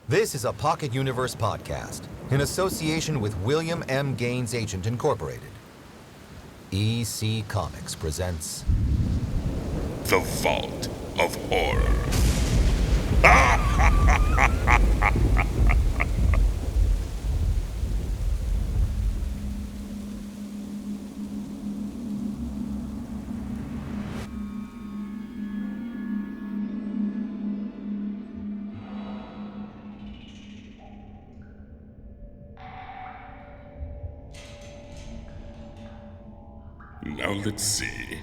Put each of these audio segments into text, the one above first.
This is a Pocket Universe podcast in association with William M. Gaines Agent Incorporated. EC Comics presents The Vault of Horror. Now let's see.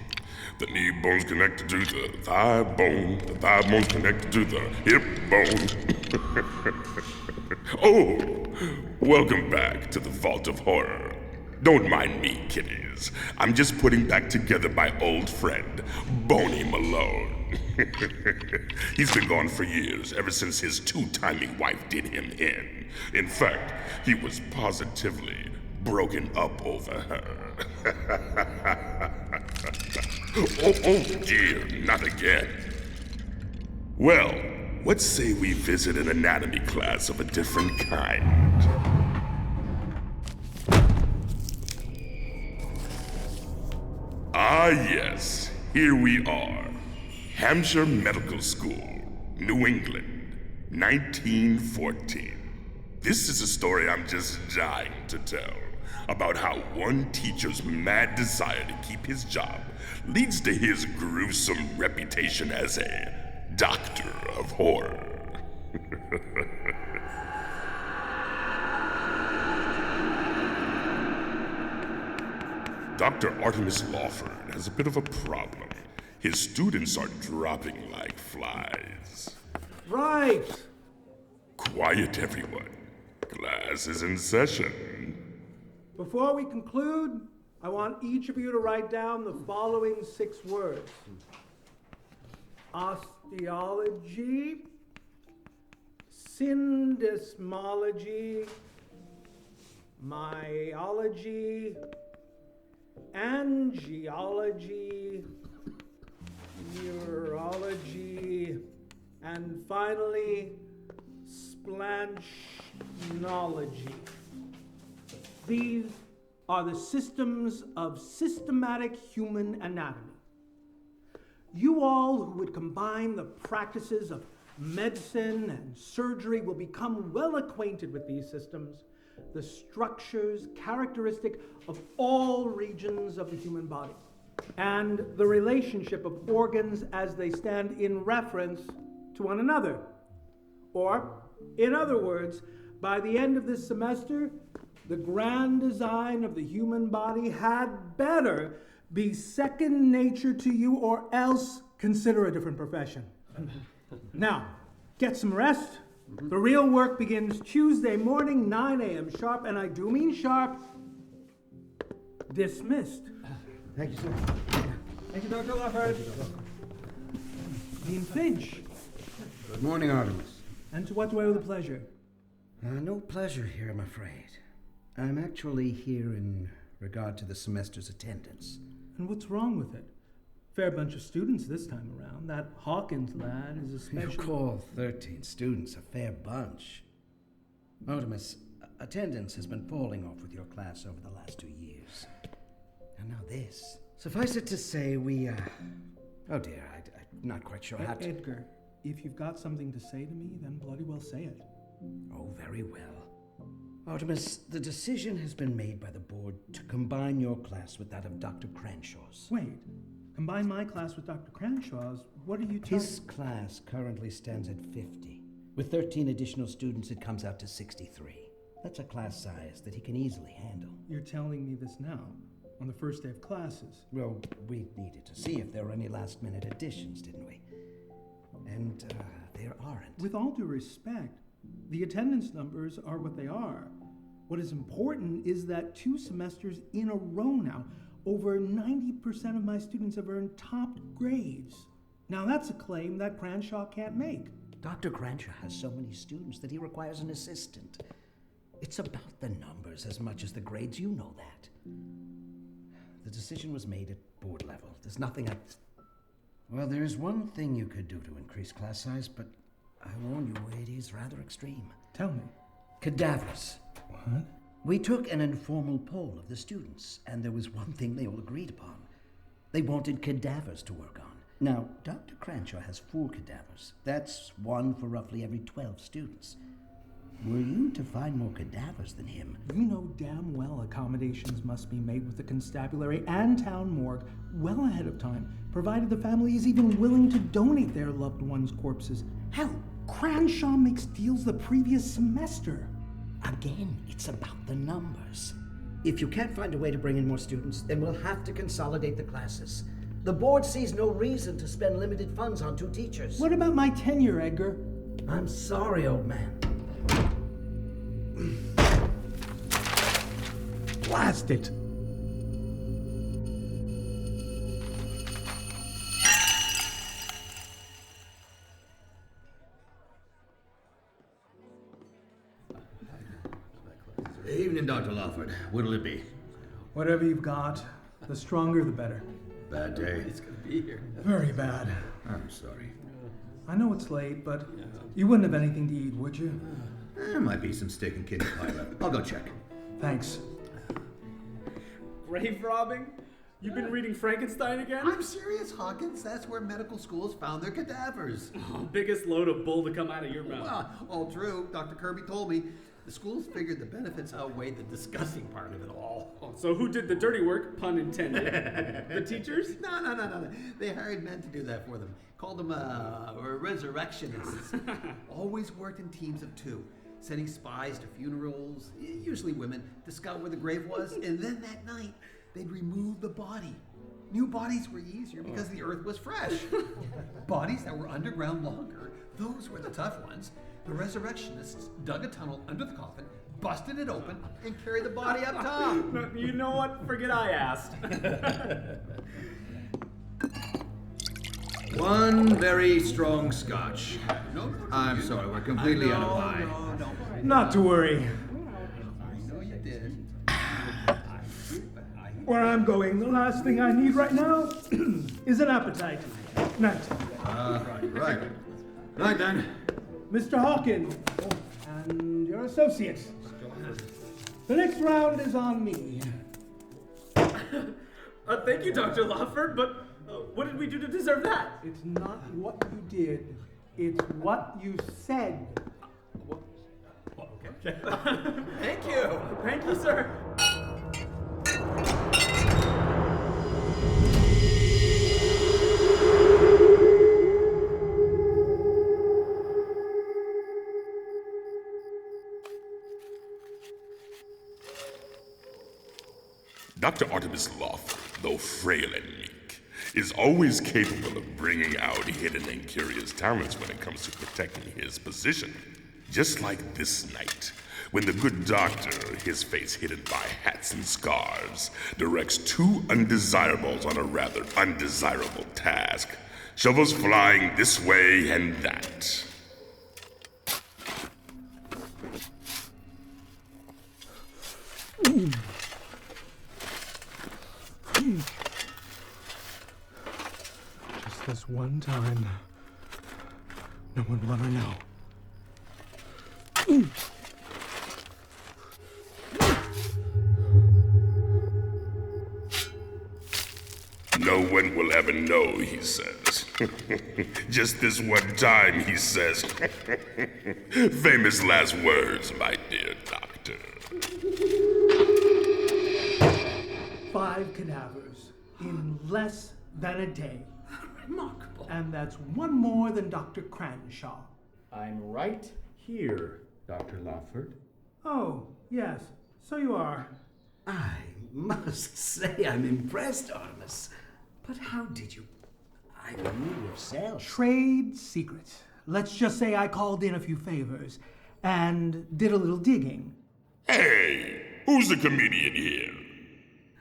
The knee bone's connected to the thigh bone's connected to the hip bone. Oh, welcome back to the Vault of Horror. Don't mind me, kiddies. I'm just putting back together my old friend, Boney Malone. He's been gone for years, ever since his two-timing wife did him in. In fact, he was positively broken up over her. Oh dear, not again. Well, let's say we visit an anatomy class of a different kind. Ah yes, here we are. Hampshire Medical School, New England, 1914. This is a story I'm just dying to tell, about how one teacher's mad desire to keep his job leads to his gruesome reputation as a doctor of horror. Dr. Artemis Lawford has a bit of a problem. His students are dropping like flies. Right! Quiet, everyone. Class is in session. Before we conclude, I want each of you to write down the following 6 words. Osteology, syndesmology, myology, angiology, urology, and finally, splanchnology. These are the systems of systematic human anatomy. You all who would combine the practices of medicine and surgery will become well acquainted with these systems, the structures characteristic of all regions of the human body, and the relationship of organs as they stand in reference to one another. Or, in other words, by the end of this semester, the grand design of the human body had better be second nature to you, or else consider a different profession. Now, get some rest. The real work begins Tuesday morning, 9 a.m. sharp, and I do mean sharp. Dismissed. Thank you, sir. Thank you, Dr. Lawford. Dean Finch. Good morning, Artemis. And to what do I owe the pleasure? No pleasure here, I'm afraid. I'm actually here in regard to the semester's attendance. And what's wrong with it? Fair bunch of students this time around. That Hawkins lad is especially... You call 13 students a fair bunch. Artemis, attendance has been falling off with your class over the last 2 years. And now this. Suffice it to say, we, oh dear, I'm not quite sure how to... Edgar, if you've got something to say to me, then bloody well say it. Oh, very well. Artemis, the decision has been made by the board to combine your class with that of Dr. Cranshaw's. Wait, combine my class with Dr. Cranshaw's? What are you telling... His class currently stands at 50. With 13 additional students, it comes out to 63. That's a class size that he can easily handle. You're telling me this now, on the first day of classes? Well, we needed to see if there were any last-minute additions, didn't we? And, there aren't. With all due respect, the attendance numbers are what they are. What is important is that 2 semesters in a row now, over 90% of my students have earned top grades. Now that's a claim that Cranshaw can't make. Dr. Cranshaw has so many students that he requires an assistant. It's about the numbers as much as the grades, you know that. The decision was made at board level. There's nothing I... Well, there is one thing you could do to increase class size, but I warn you, it is rather extreme. Tell me. Cadavers. What? We took an informal poll of the students, and there was one thing they all agreed upon. They wanted cadavers to work on. Now, Dr. Cranshaw has 4 cadavers. That's one for roughly every 12 students. Were you to find more cadavers than him? You know damn well accommodations must be made with the constabulary and town morgue well ahead of time, provided the family is even willing to donate their loved ones' corpses. Hell, Cranshaw makes deals the previous semester. Again, it's about the numbers. If you can't find a way to bring in more students, then we'll have to consolidate the classes. The board sees no reason to spend limited funds on 2 teachers. What about my tenure, Edgar? I'm sorry, old man. Blast it! Evening, Dr. Lawford. What'll it be? Whatever you've got, the stronger the better. Bad day. It's gonna be here. Very bad. I'm sorry. I know it's late, but you wouldn't have anything to eat, would you? There might be some steak and kidney pie left. I'll go check. Thanks. Grave robbing? You've been reading Frankenstein again? I'm serious, Hawkins. That's where medical schools found their cadavers. Oh, biggest load of bull to come out of your mouth. Well, all true. Dr. Kirby told me. The schools figured the benefits outweighed the disgusting part of it all. Oh, so who did the dirty work, pun intended? The teachers? No. They hired men to do that for them. Called them resurrectionists. Always worked in teams of 2, sending spies to funerals, usually women, to scout where the grave was, and then that night, they'd remove the body. New bodies were easier because the earth was fresh. Bodies that were underground longer, those were the tough ones. The resurrectionists dug a tunnel under the coffin, busted it open, and carried the body up top. You know what? Forget I asked. One very strong scotch. No, I'm sorry, we're completely out of pie. No. Not to worry. I know you did. Where I'm going, the last thing I need right now is an appetite. Night. Right. Right then. Mr. Hawkins, and your associate. The next round is on me. Thank you, Dr. Lawford, but what did we do to deserve that? It's not what you did, it's what you said. Okay. Thank you. Thank you, sir. Dr. Artemis Lawford, though frail and meek, is always capable of bringing out hidden and curious talents when it comes to protecting his position. Just like this night, when the good doctor, his face hidden by hats and scarves, directs 2 undesirables on a rather undesirable task. Shovels flying this way and that. Just this one time. No one will ever know. No one will ever know, he says. Just this one time, he says. Famous last words, my dear doctor. 5 cadavers in less than a day. Remarkable. And that's one more than Dr. Cranshaw. I'm right here, Dr. Lawford. Oh, yes, so you are. I must say I'm impressed, Artemis. But how did you... I knew yourself. Trade secret. Let's just say I called in a few favors and did a little digging. Hey, who's the comedian here?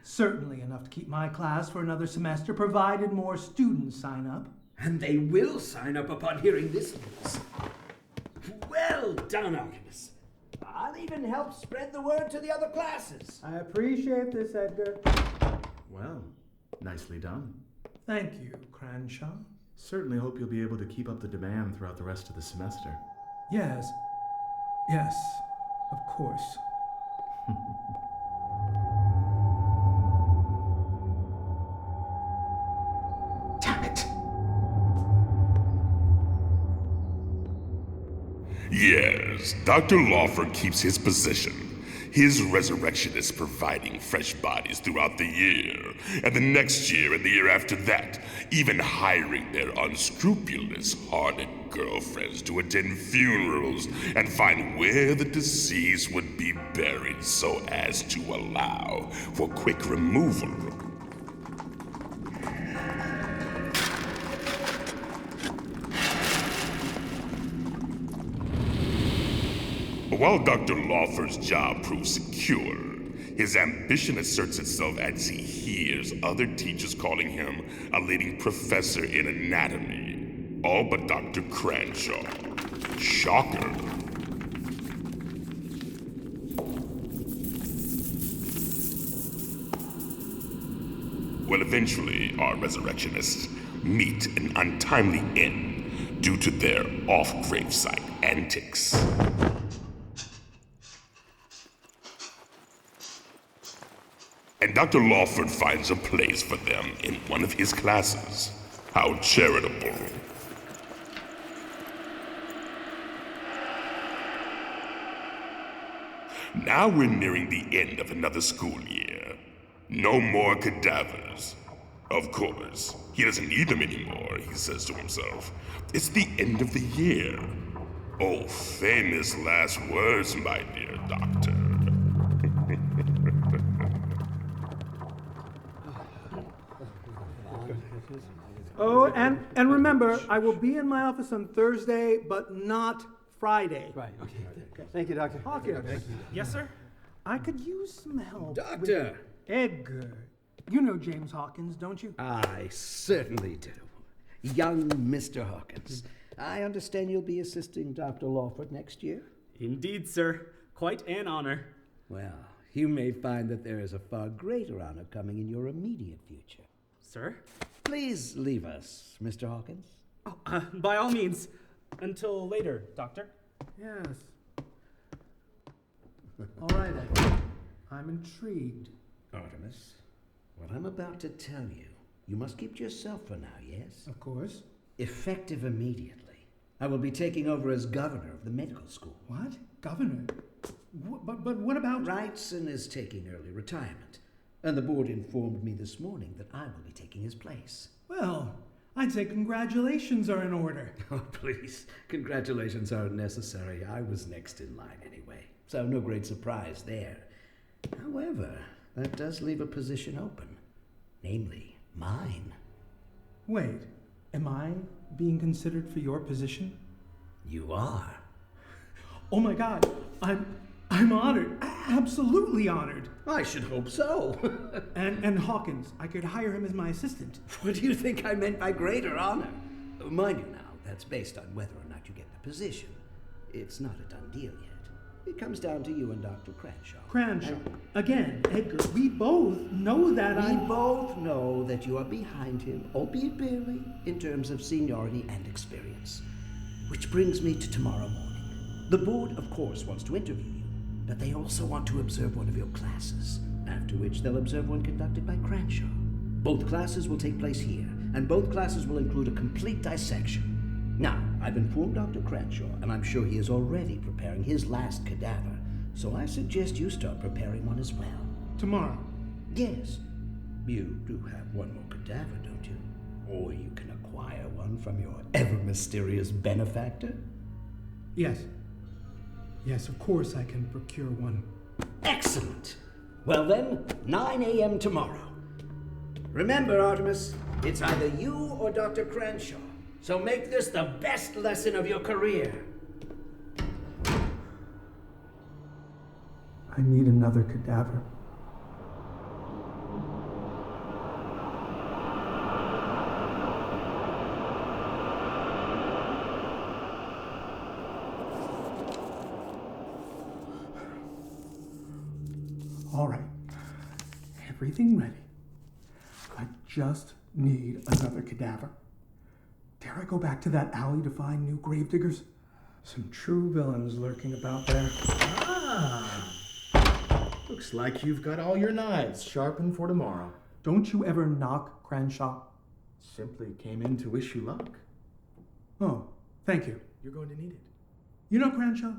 Certainly enough to keep my class for another semester, provided more students sign up. And they will sign up upon hearing this news. Well done, Artemis. I'll even help spread the word to the other classes. I appreciate this, Edgar. Well, nicely done. Thank you, Cranshaw. Certainly hope you'll be able to keep up the demand throughout the rest of the semester. Yes. Yes, of course. Damn it! Yes, Dr. Lawford keeps his position. His resurrection is providing fresh bodies throughout the year, and the next year and the year after that, even hiring their unscrupulous, hardened girlfriends to attend funerals and find where the deceased would be buried so as to allow for quick removal. While Dr. Lawford's job proves secure, his ambition asserts itself as he hears other teachers calling him a leading professor in anatomy. All but Dr. Cranshaw. Shocker. Well, eventually, our resurrectionists meet an untimely end due to their off-gravesite antics. And Dr. Lawford finds a place for them in one of his classes. How charitable. Now we're nearing the end of another school year. No more cadavers. Of course, he doesn't need them anymore, he says to himself. It's the end of the year. Oh, famous last words, my dear doctor. Oh, and remember, I will be in my office on Thursday, but not Friday. Right, okay. Thank you, Doctor. Hawkins, Yes, sir? I could use some help. Doctor! Edgar. You know James Hawkins, don't you? I certainly do. Young Mr. Hawkins. I understand you'll be assisting Dr. Lawford next year? Indeed, sir. Quite an honor. Well, you may find that there is a far greater honor coming in your immediate future. Sir? Please leave us, Mr. Hawkins. Oh, by all means. Until later, Doctor. Yes. All right, Edgar. I'm intrigued. Artemis, what I'm about to tell you, you must keep to yourself for now, yes? Of course. Effective immediately, I will be taking over as governor of the medical school. What? Governor? But what about... Wrightson is taking early retirement, and the board informed me this morning that I will be taking his place. Well, I'd say congratulations are in order. Oh, please. Congratulations aren't necessary. I was next in line anyway, so no great surprise there. However, that does leave a position open, namely mine. Wait, am I being considered for your position? You are. Oh my God, I'm honored, absolutely honored. I should hope so. And Hawkins, I could hire him as my assistant. What do you think I meant by greater honor? Mind you now, that's based on whether or not you get the position. It's not a done deal yet. It comes down to you and Dr. Cranshaw. Cranshaw. Again, Edgar, we both know that We both know that you are behind him, albeit barely, in terms of seniority and experience. Which brings me to tomorrow morning. The board, of course, wants to interview you, but they also want to observe one of your classes, after which they'll observe one conducted by Cranshaw. Both classes will take place here, and both classes will include a complete dissection. Now, I've informed Dr. Cranshaw, and I'm sure he is already preparing his last cadaver, so I suggest you start preparing one as well. Tomorrow. Yes. You do have one more cadaver, don't you? Or you can acquire one from your ever-mysterious benefactor? Yes. Yes, of course I can procure one. Excellent! Well then, 9 a.m. tomorrow. Remember, Artemis, it's either you or Dr. Cranshaw, so make this the best lesson of your career. I need another cadaver. All right. Everything ready. I just need another cadaver. Dare I go back to that alley to find new gravediggers? Some true villains lurking about there. Ah! Looks like you've got all your knives sharpened for tomorrow. Don't you ever knock, Cranshaw? Simply came in to wish you luck. Oh, thank you. You're going to need it. You know, Cranshaw,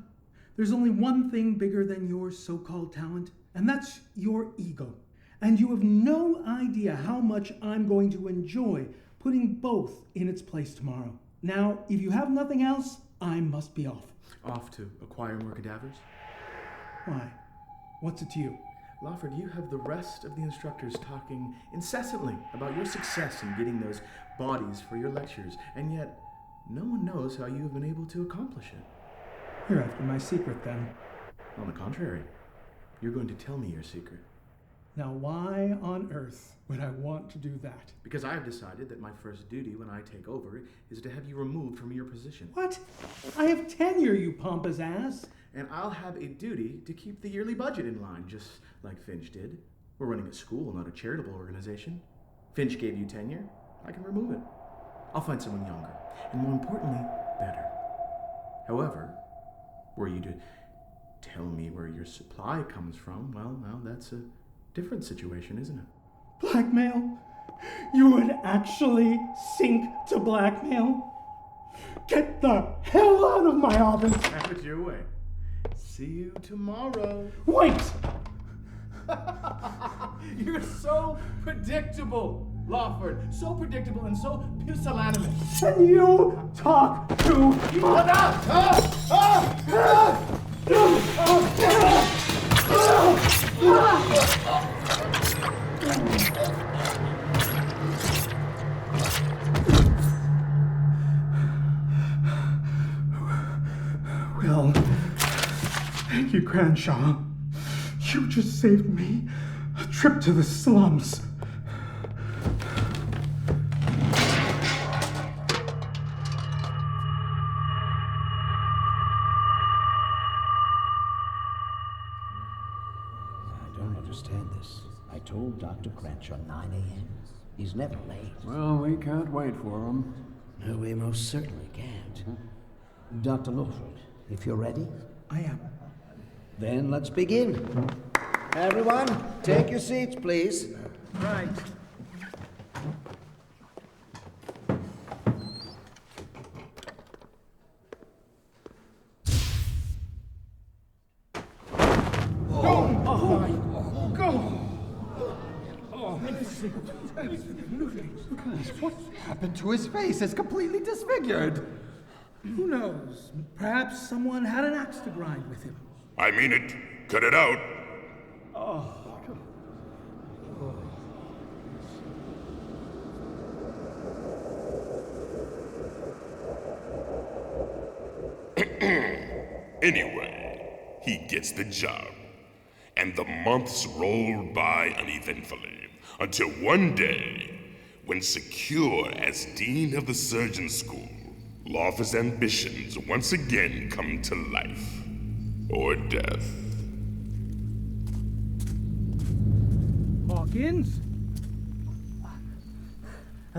there's only one thing bigger than your so-called talent, and that's your ego. And you have no idea how much I'm going to enjoy putting both in its place tomorrow. Now, if you have nothing else, I must be off. Off to acquire more cadavers? Why? What's it to you? Lawford, you have the rest of the instructors talking incessantly about your success in getting those bodies for your lectures, and yet no one knows how you have been able to accomplish it. You're after my secret, then. On the contrary, you're going to tell me your secret. Now, why on earth would I want to do that? Because I have decided that my first duty when I take over is to have you removed from your position. What? I have tenure, you pompous ass. And I'll have a duty to keep the yearly budget in line, just like Finch did. We're running a school, not a charitable organization. Finch gave you tenure. I can remove it. I'll find someone younger, and more importantly, better. However, were you to tell me where your supply comes from, well, that's a different situation, isn't it? Blackmail? You would actually sink to blackmail? Get the hell out of my office! Have it your way. See you tomorrow. Wait! You're so predictable, Lawford. So predictable and so pusillanimous. Can you talk to Shut up! Well, thank you, Cranshaw. You just saved me a trip to the slums. I don't understand this. I told Dr. Cranshaw 9 a.m. He's never late. Well, we can't wait for him. No, we most certainly can't. Dr. Lawford, if you're ready, I am. then let's begin. Everyone, take your seats, please. Right. What happened to his face? It's completely disfigured. Who knows? Perhaps someone had an axe to grind with him. I mean it. Cut it out. Anyway, he gets the job. And the months rolled by uneventfully, until one day, when secure as Dean of the Surgeon School, Lawford's ambitions once again come to life. Or death. Hawkins?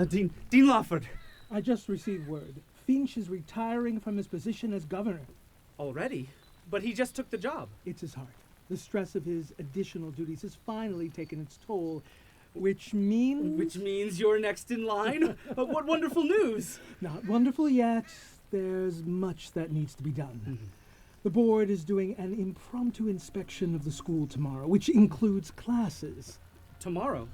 Dean Lawford. I just received word. Finch is retiring from his position as governor. Already? But he just took the job. It's his heart. The stress of his additional duties has finally taken its toll, which means... Which means you're next in line? What wonderful news! Not wonderful yet. There's much that needs to be done. The board is doing an impromptu inspection of the school tomorrow, which includes classes. Tomorrow?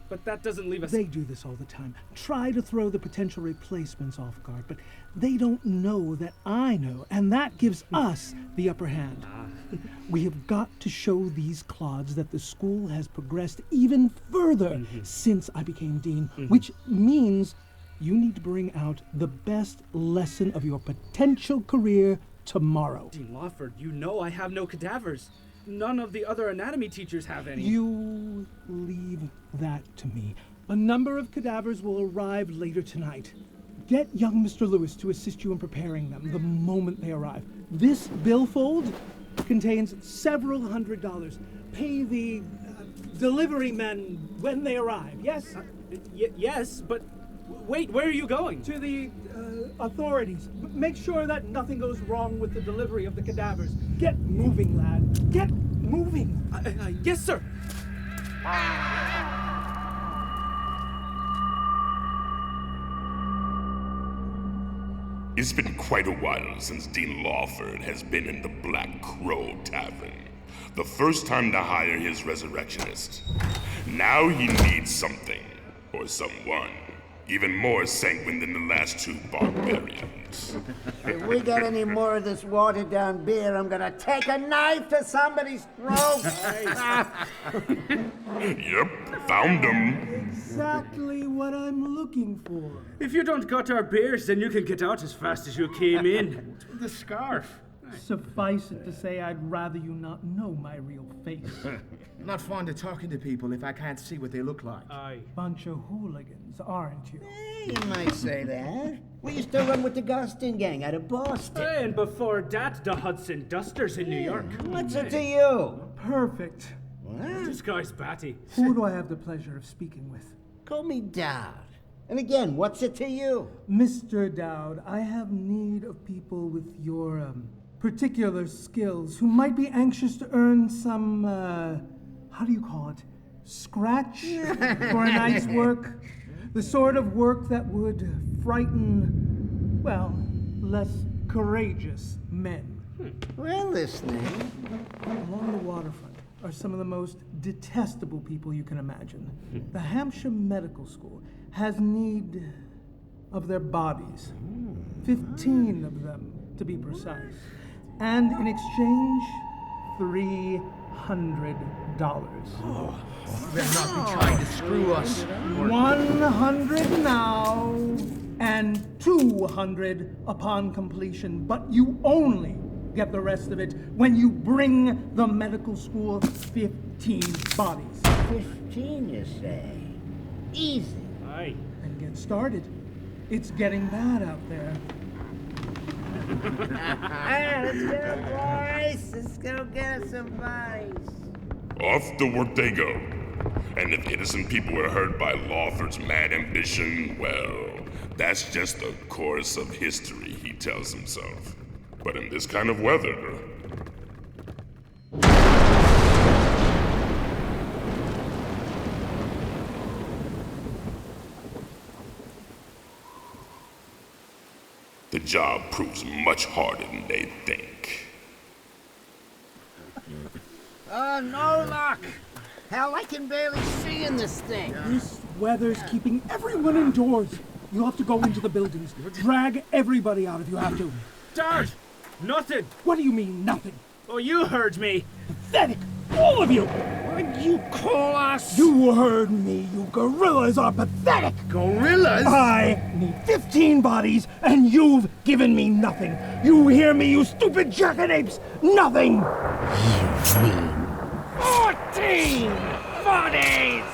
But that doesn't leave us... They do this all the time. Try to throw the potential replacements off guard, but they don't know that I know, and that gives us the upper hand. We have got to show these clods that the school has progressed even further since I became dean, which means you need to bring out the best lesson of your potential career tomorrow. Dean Lawford, you know I have no cadavers. None of the other anatomy teachers have any. You leave that to me. A number of cadavers will arrive later tonight. Get young Mr. Lewis to assist you in preparing them the moment they arrive. This billfold contains several $100s. Pay the delivery men when they arrive, yes? Yes, but wait, where are you going? To the Authorities, make sure that nothing goes wrong with the delivery of the cadavers. Get moving, lad. Get moving. Yes, sir. It's been quite a while since Dean Lawford has been in the Black Crow Tavern. The first time to hire his resurrectionist. Now he needs something, or someone, even more sanguine than the last two barbarians. If we get any more of this watered-down beer, I'm gonna take a knife to somebody's throat. Yep, found him. Exactly what I'm looking for. If you don't got our beers, then you can get out as fast as you came in. The scarf. Suffice it to say, I'd rather you not know my real face. Not fond of talking to people if I can't see what they look like. Bunch of hooligans, aren't you? You might say that. We used to run with the Gustin gang out of Boston. And before that, the Hudson Dusters in New York. What's it to you? Perfect. What? This guy's batty. Who do I have the pleasure of speaking with? Call me Dowd. And again, what's it to you? Mr. Dowd, I have need of people with your particular skills who might be anxious to earn some, how do you call it? Scratch for a night's work? The sort of work that would frighten, well, less courageous men. We're listening. Along the waterfront are some of the most detestable people you can imagine. The Hampshire Medical School has need of their bodies. 15 of them, to be precise. And in exchange, $300. Better not be trying to screw us. 100 now, and 200 upon completion, but you only get the rest of it when you bring the medical school 15 bodies. 15, you say? Easy. Aye. And get started. It's getting bad out there. Let's go, boys. Let's go get us some bodies. Off to work they go. And if innocent people were hurt by Lawford's mad ambition, well, that's just the course of history, he tells himself. But in this kind of weather... the job proves much harder than they think. No luck. Hell, I can barely see in this thing. This weather's keeping everyone indoors. You'll have to go into the buildings. Drag everybody out if you have to. Dart! Nothing! What do you mean, nothing? Oh, you heard me. Pathetic! All of you! What'd you call us? You heard me. You gorillas are pathetic! Gorillas? I need 15 bodies, and you've given me nothing. You hear me, you stupid jackanapes? Nothing! 14 bodies!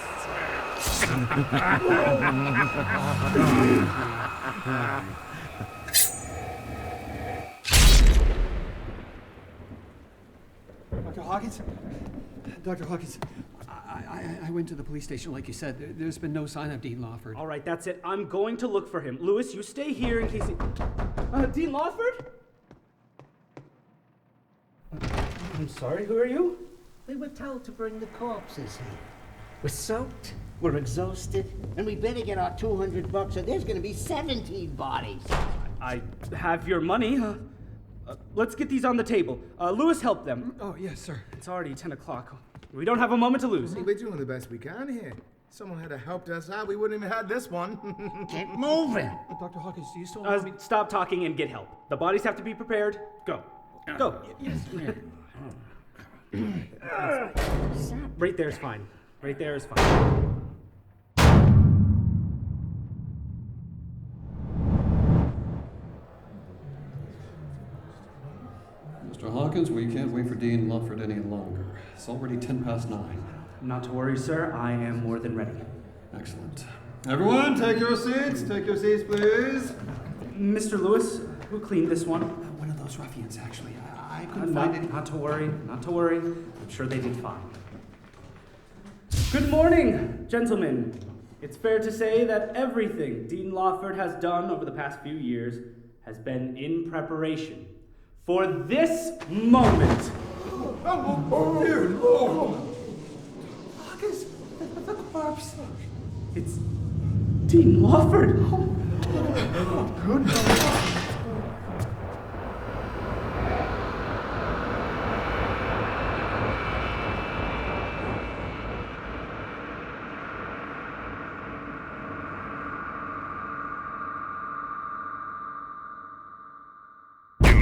Dr. Hawkins? Dr. Hawkins, I went to the police station like you said. There's been no sign of Dean Lawford. All right, that's it. I'm going to look for him. Lewis, you stay here in case he... Dean Lawford? I'm sorry, who are you? We were told to bring the corpses here. We're soaked, we're exhausted, and we better get our $200 or there's gonna be 17 bodies. I have your money. Let's get these on the table. Lewis, help them. Oh, yes, sir. It's already 10 o'clock. We don't have a moment to lose. We're doing the best we can here. Someone had helped us out, we wouldn't have had this one. Get moving. Dr. Hawkins, do you still want me? Stop talking and get help. The bodies have to be prepared. Go. Go. Yes. Right there is fine. Right there is fine. Mr. Hawkins, we can't wait for Dean Lawford any longer. It's already 9:10. Not to worry, sir. I am more than ready. Excellent. Everyone, take your seats. Take your seats, please. Mr. Lewis, who cleaned this one? One of those ruffians, actually. I couldn't find it. Not to worry. Not to worry. I'm sure they did fine. Good morning, gentlemen. It's fair to say that everything Dean Lawford has done over the past few years has been in preparation for this moment. Oh, dear Lord! Marcus, the corpse. It's Dean Lawford. Oh, goodness.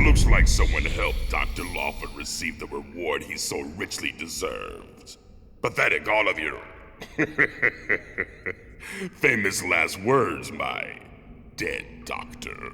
Looks like someone helped Dr. Lawford receive the reward he so richly deserves. Pathetic, all of you. Famous last words, my dead doctor.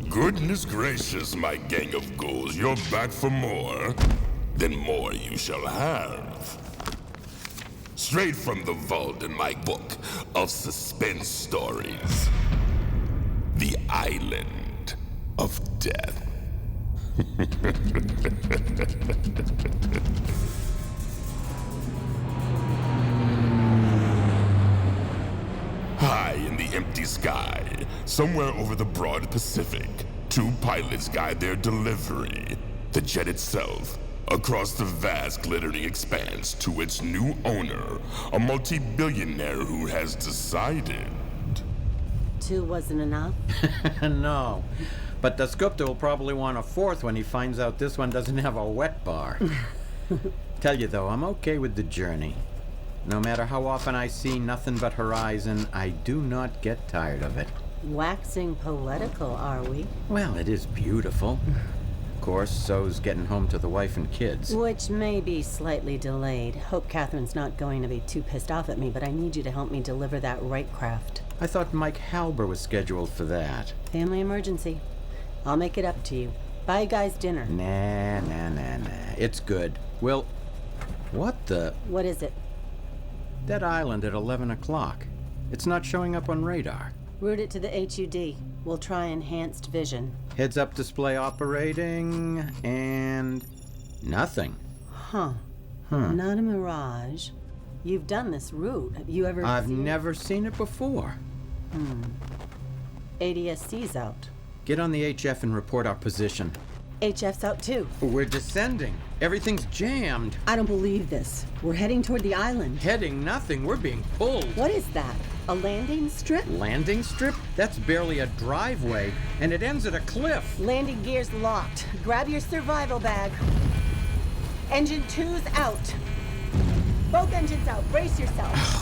Goodness gracious, my gang of ghouls, you're back for more. Then more you shall have. Straight from the vault in my book of suspense stories. The Island of Death. High in the empty sky, somewhere over the broad Pacific, two pilots guide their delivery, the jet itself, across the vast glittering expanse to its new owner, a multi-billionaire who has decided. 2 wasn't enough? No, but the Dasgupta will probably want a 4th when he finds out this one doesn't have a wet bar. Tell you though, I'm okay with the journey. No matter how often I see nothing but horizon, I do not get tired of it. Waxing poetical, are we? Well, it is beautiful. Of course, so's getting home to the wife and kids. Which may be slightly delayed. Hope Catherine's not going to be too pissed off at me, but I need you to help me deliver that right craft. I thought Mike Halber was scheduled for that. Family emergency. I'll make it up to you. Buy you guys dinner. Nah. It's good. Well, what the... What is it? That island at 11 o'clock. It's not showing up on radar. Route it to the HUD. We'll try enhanced vision. Heads-up display operating, and... nothing. Huh. Not a mirage. You've done this route. Have you ever I've never seen it before. ADSC's out. Get on the HF and report our position. HF's out too. We're descending. Everything's jammed. I don't believe this. We're heading toward the island. Heading nothing. We're being pulled. What is that? A landing strip? Landing strip? That's barely a driveway, and it ends at a cliff. Landing gear's locked. Grab your survival bag. Engine 2's out. Both engines out. Brace yourself.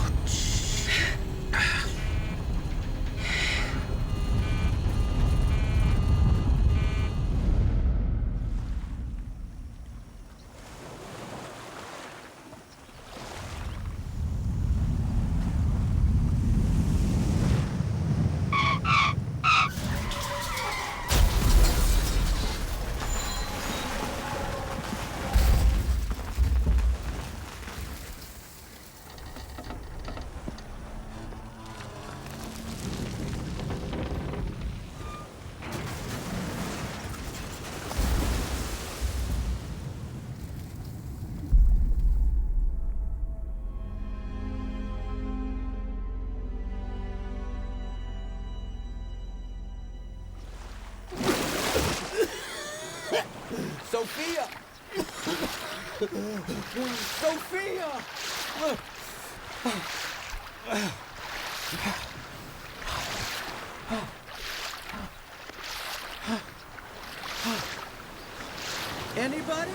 Sophia! Anybody?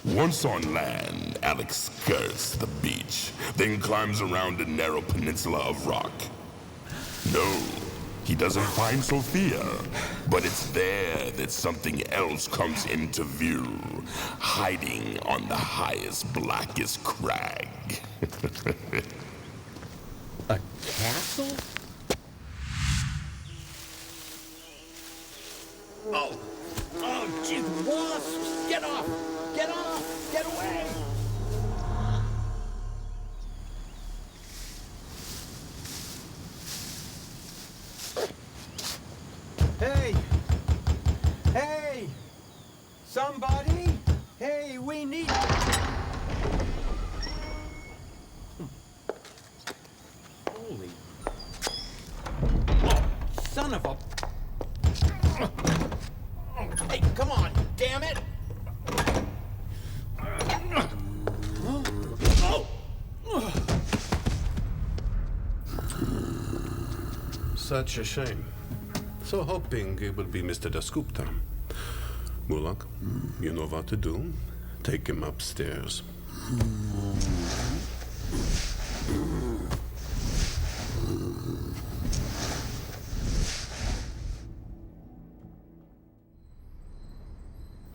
Once on land, Alex skirts the beach, then climbs around a narrow peninsula of rock. No, he doesn't find Sophia, but it's there that something else comes into view, hiding on the highest, blackest crag. A castle? Oh! Oh, jeez, wasps! Get off! Get off! Get away! Hey! Hey! Somebody! Hey, we need... Holy... Oh, son of a... Hey, come on, damn it! Such a shame. So hoping it would be Mr. Dasgupta. Mulak, you know what to do. Take him upstairs.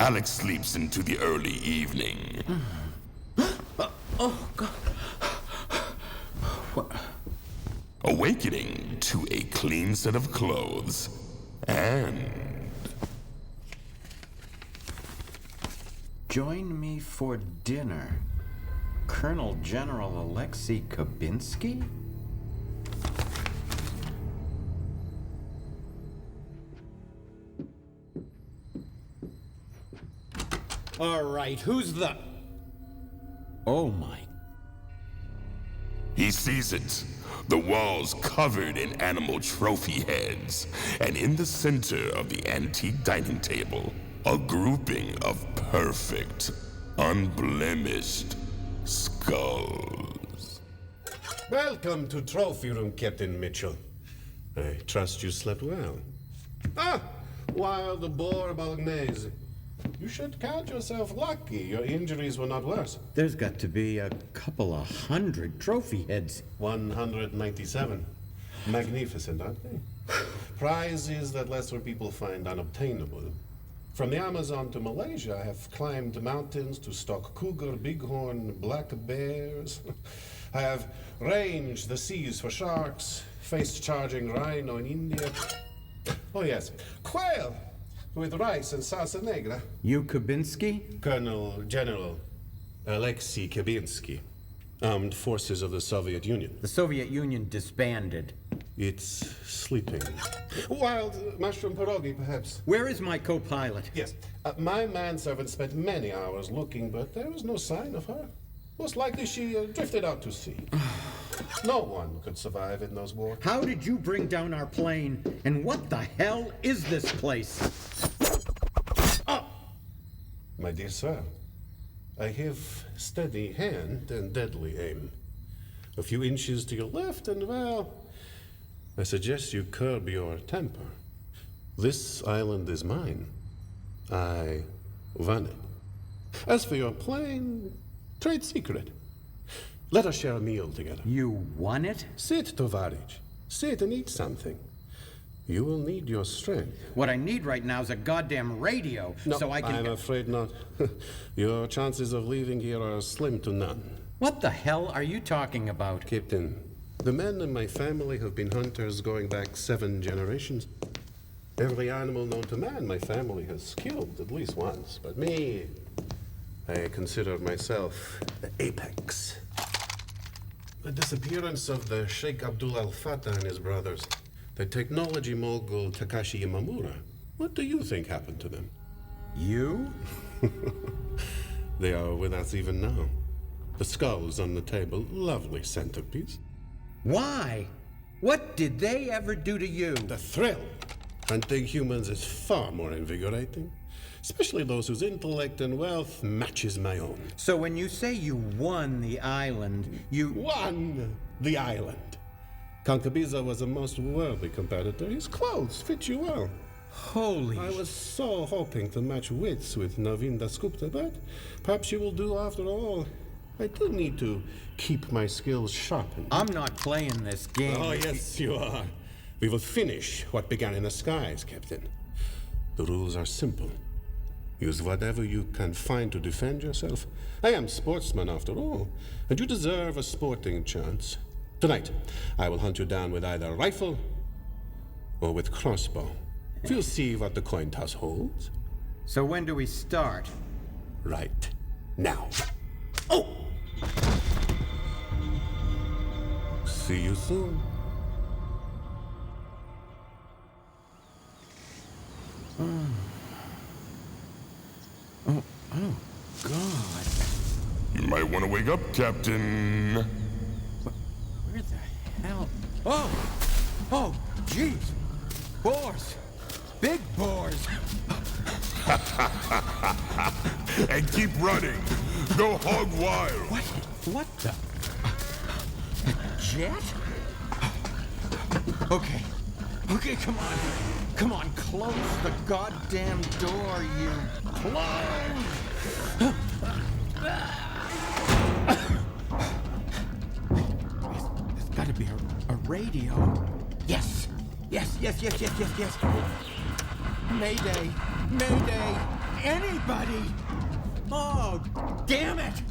Alex sleeps into the early evening. Oh, God. What? Awakening to a clean set of clothes and... Join me for dinner. Colonel General Alexei Kabinsky? All right, who's the... Oh, my... He sees it. The walls covered in animal trophy heads. And in the center of the antique dining table, a grouping of perfect, unblemished skulls. Welcome to Trophy Room, Captain Mitchell. I trust you slept well. Ah, wild boar bolognese. You should count yourself lucky your injuries were not worse. There's got to be a couple of 100 trophy heads. 197. Magnificent, aren't they? Prizes that lesser people find unobtainable. From the Amazon to Malaysia, I have climbed mountains to stalk cougar, bighorn, black bears. I have ranged the seas for sharks, faced charging rhino in India. Oh yes, quail! With rice and salsa negra. You Kabinsky? Colonel General Alexei Kabinsky, Armed Forces of the Soviet Union. The Soviet Union disbanded. It's sleeping. Wild mushroom pierogi, perhaps. Where is my co-pilot? Yes. My manservant spent many hours looking, but there was no sign of her. Most likely she drifted out to sea. No one could survive in those waters. How did you bring down our plane? And what the hell is this place? Oh! My dear sir, I have steady hand and deadly aim. A few inches to your left and, well, I suggest you curb your temper. This island is mine. I won it. As for your plane, trade secret. Let us share a meal together. You won it? Sit, Tovarich. Sit and eat something. You will need your strength. What I need right now is a goddamn radio, No, so I can... I'm afraid not. Your chances of leaving here are slim to none. What the hell are you talking about? Captain, the men in my family have been hunters going back 7 generations. Every animal known to man my family has killed at least once. But me, I consider myself the apex. The disappearance of the Sheikh Abdul Al-Fatah and his brothers, the technology mogul Takashi Imamura. What do you think happened to them? You? They are with us even now. The skulls on the table, lovely centerpiece. Why? What did they ever do to you? The thrill. Hunting humans is far more invigorating, especially those whose intellect and wealth matches my own. So when you say you won the island, you... Won the island. Concabiza was a most worthy competitor. His clothes fit you well. Holy... I was so hoping to match wits with Navin Dasgupta, but perhaps you will do after all. I do need to keep my skills sharpened. I'm not playing this game. Oh, yes, you are. We will finish what began in the skies, Captain. The rules are simple. Use whatever you can find to defend yourself. I am sportsman after all, and you deserve a sporting chance. Tonight, I will hunt you down with either rifle or with crossbow. We'll see what the coin toss holds. So when do we start? Right now. Oh! See you soon. Oh, God. You might want to wake up, Captain. Where the hell? Oh, jeez. Boars. Big boars. And keep running. Go hog wild. What the? A jet? Okay, come on. Come on, close the goddamn door, you... Close! There's gotta be a radio. Yes. Mayday! Anybody! Oh, damn it!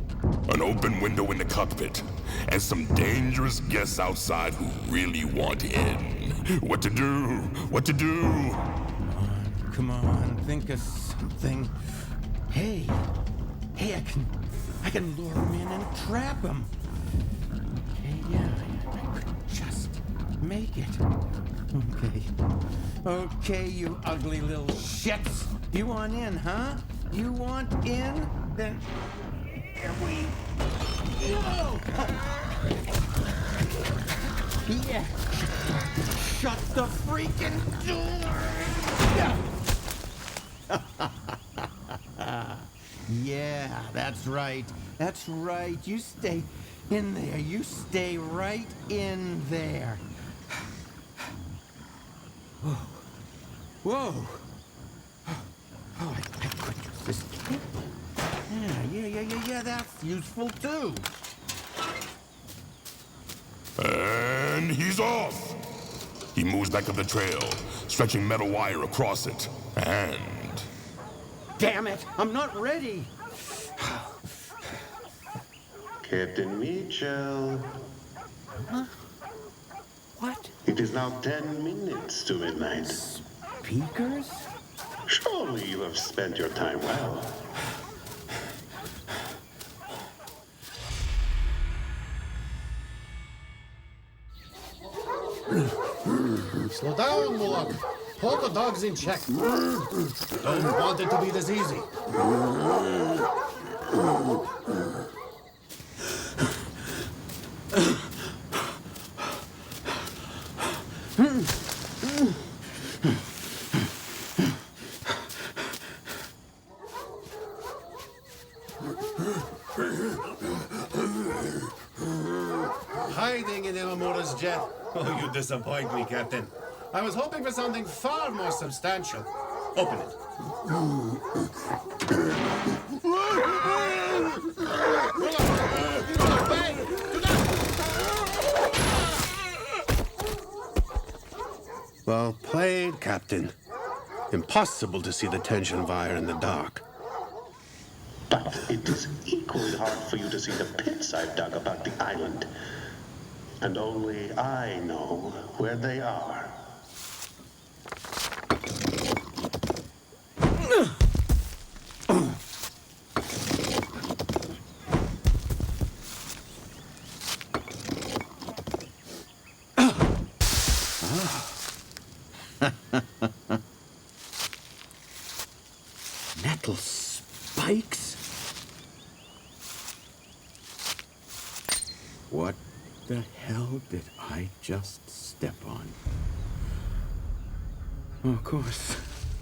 An open window in the cockpit, and some dangerous guests outside who really want in. What to do? Come on, think of something. Hey, I can lure him in and trap him. Okay, yeah, I could just make it. Okay, you ugly little shits. You want in, huh? You want in? Then here we go. Yeah. Shut the freaking door. Yeah, that's right. You stay in there. You stay right in there. Whoa. Oh, I could use this cable. Yeah, that's useful too. And he's off. He moves back up the trail, stretching metal wire across it. And... Damn it, I'm not ready. Captain Mitchell. Huh? What? It is now 10 minutes to midnight. Speakers? Surely you have spent your time well. Slow down, Mulak. Hold the dogs in check. Don't want it to be this easy. Hiding in Imamura's jet. Oh, you disappoint me, Captain. I was hoping for something far more substantial. Open it. Well played, Captain. Impossible to see the tension wire in the dark. But it is equally hard for you to see the pits I've dug about the island. And only I know where they are. Metal spikes? the hell did I just step on? Oh, of course.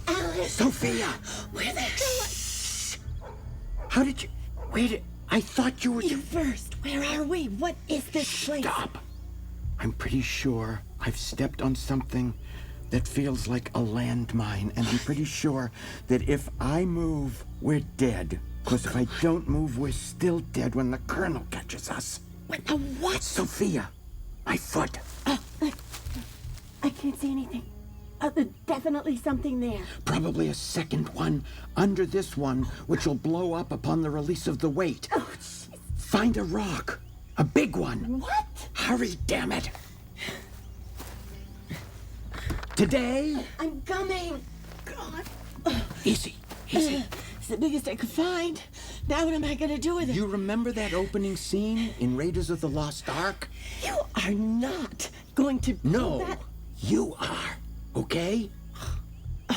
Alice! Sophia! Where the hell? How did you... Wait, I thought you were... You first. Where are we? What is this place? Stop! I'm pretty sure I've stepped on something that feels like a landmine, and I'm pretty sure that if I move, we're dead. Because if I don't move, we're still dead when the Colonel catches us. What? Sophia, my foot. I can't see anything. There's definitely something there. Probably a second one under this one, which will blow up upon the release of the weight. Oh, jeez. Find a rock. A big one. What? Hurry, damn it. Today? I'm coming. God. Easy, easy. It's the biggest I could find. Now what am I going to do with it? You remember that opening scene in Raiders of the Lost Ark? You are not going to do No, that. you are. Okay?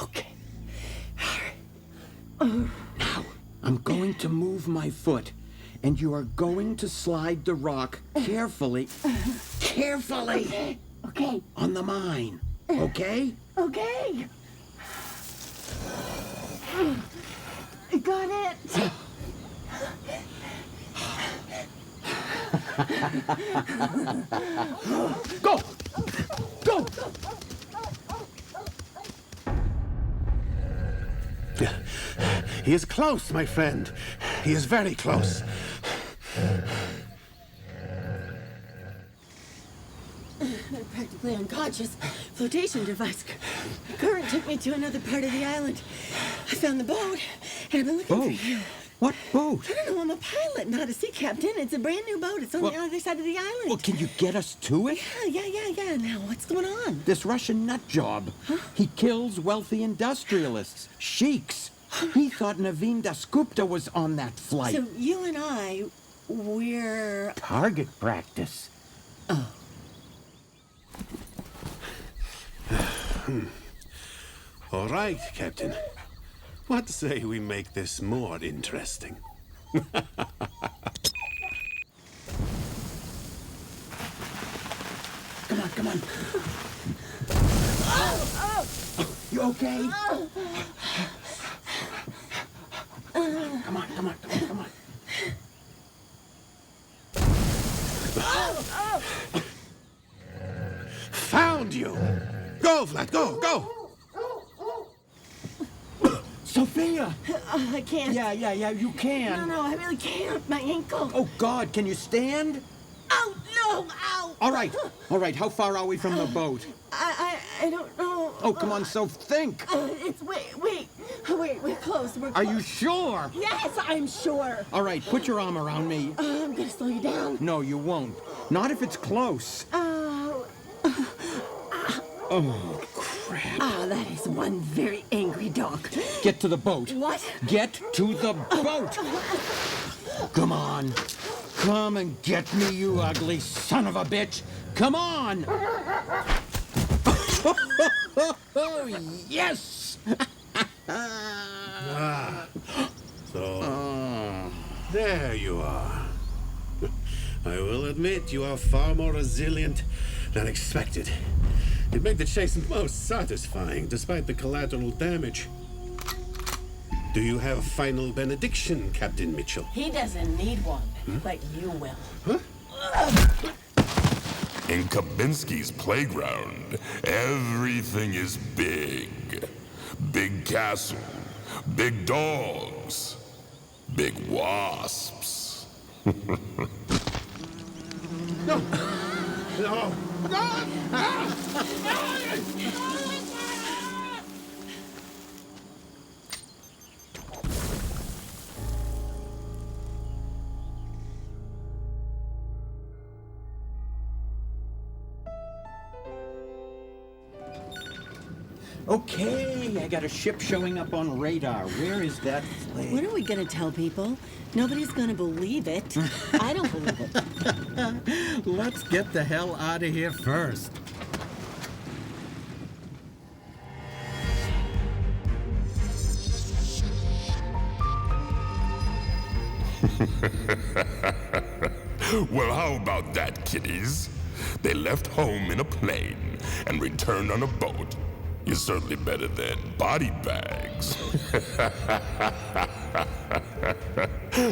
Okay. Now, I'm going to move my foot, and you are going to slide the rock carefully, carefully, Okay. on the mine. Okay? Okay. Got it. Go! Go! He is close, my friend. He is very close. I'm practically unconscious. Flotation device. The current took me to another part of the island. I found the boat, and I've been looking for you. What boat? I don't know, I'm a pilot, not a sea captain. It's a brand new boat. It's on the other side of the island. Well, can you get us to it? Yeah. Now, what's going on? This Russian nut job. He kills wealthy industrialists, sheiks. He thought Naveen Dasgupta was on that flight. So you and I, we're... Target practice. Oh. All right, Captain. What say we make this more interesting? Come on. You okay? Come on. Found you! Go, Vlad, go! Sophia! I can't. Yeah, you can. No, I really can't. My ankle. Oh, God, can you stand? Oh, no, ow! All right, how far are we from the boat? I don't know. Oh, come on, so think. It's, wait, we're close. Are you sure? Yes, I'm sure. All right, put your arm around me. I'm gonna slow you down. No, you won't. Not if it's close. Oh, crap. That is one very angry dog. Get to the boat. What? Get to the boat. Come on. Come and get me, you ugly son of a bitch. Come on. Oh, yes. So, there you are. I will admit you are far more resilient than expected. It made the chase most satisfying, despite the collateral damage. Do you have final benediction, Captain Mitchell? He doesn't need one, but you will. In Kabinski's playground, everything is big. Big castle, big dogs, big wasps. No! Okay, I got a ship showing up on radar. Where is that flag? What are we gonna tell people? Nobody's gonna believe it. I don't believe it. Let's get the hell out of here first. Well, how about that, kiddies? They left home in a plane and returned on a boat. You're certainly better than body bags.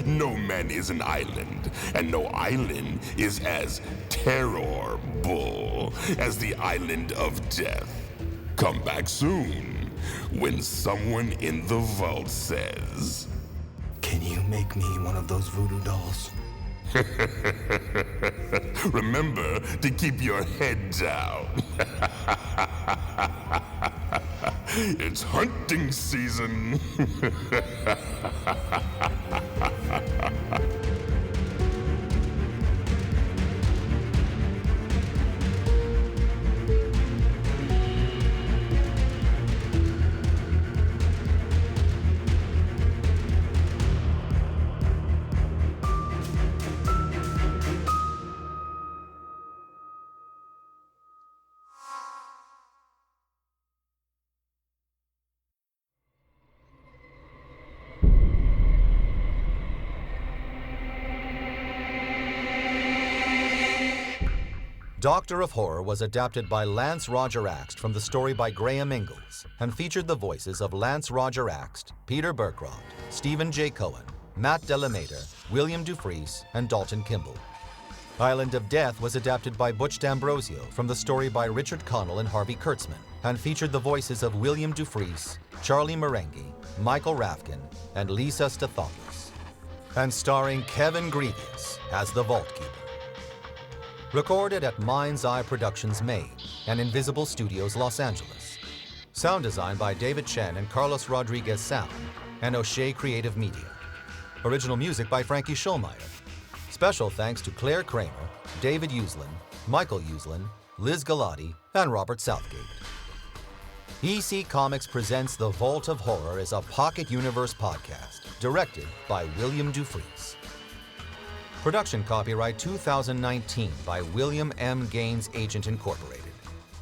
No man is an island, and no island is as terrible as the island of death. Come back soon when someone in the vault says, "Can you make me one of those voodoo dolls?" Remember to keep your head down. It's hunting season. Doctor of Horror was adapted by Lance Roger Axt from the story by Graham Ingalls and featured the voices of Lance Roger Axt, Peter Burcroft, Stephen J. Cohen, Matt Delamater, William Dufresne, and Dalton Kimball. Island of Death was adapted by Butch D'Ambrosio from the story by Richard Connell and Harvey Kurtzman and featured the voices of William Dufresne, Charlie Marenghi, Michael Rafkin, and Lisa Stathopoulos, and starring Kevin Grievous as the Vault Keeper. Recorded at Mind's Eye Productions, Maine, and Invisible Studios, Los Angeles. Sound design by David Chen and Carlos Rodriguez Sound, and O'Shea Creative Media. Original music by Frankie Schulmeyer. Special thanks to Claire Kramer, David Uslan, Michael Uslan, Liz Galati, and Robert Southgate. EC Comics presents The Vault of Horror as a Pocket Universe podcast, directed by William Dufresne. Production copyright 2019 by William M. Gaines Agent Incorporated.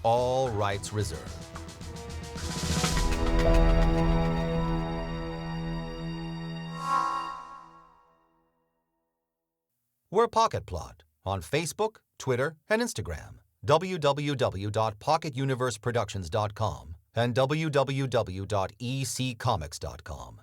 All rights reserved. We're Pocket Plot on Facebook, Twitter, and Instagram. www.pocketuniverseproductions.com and www.eccomics.com.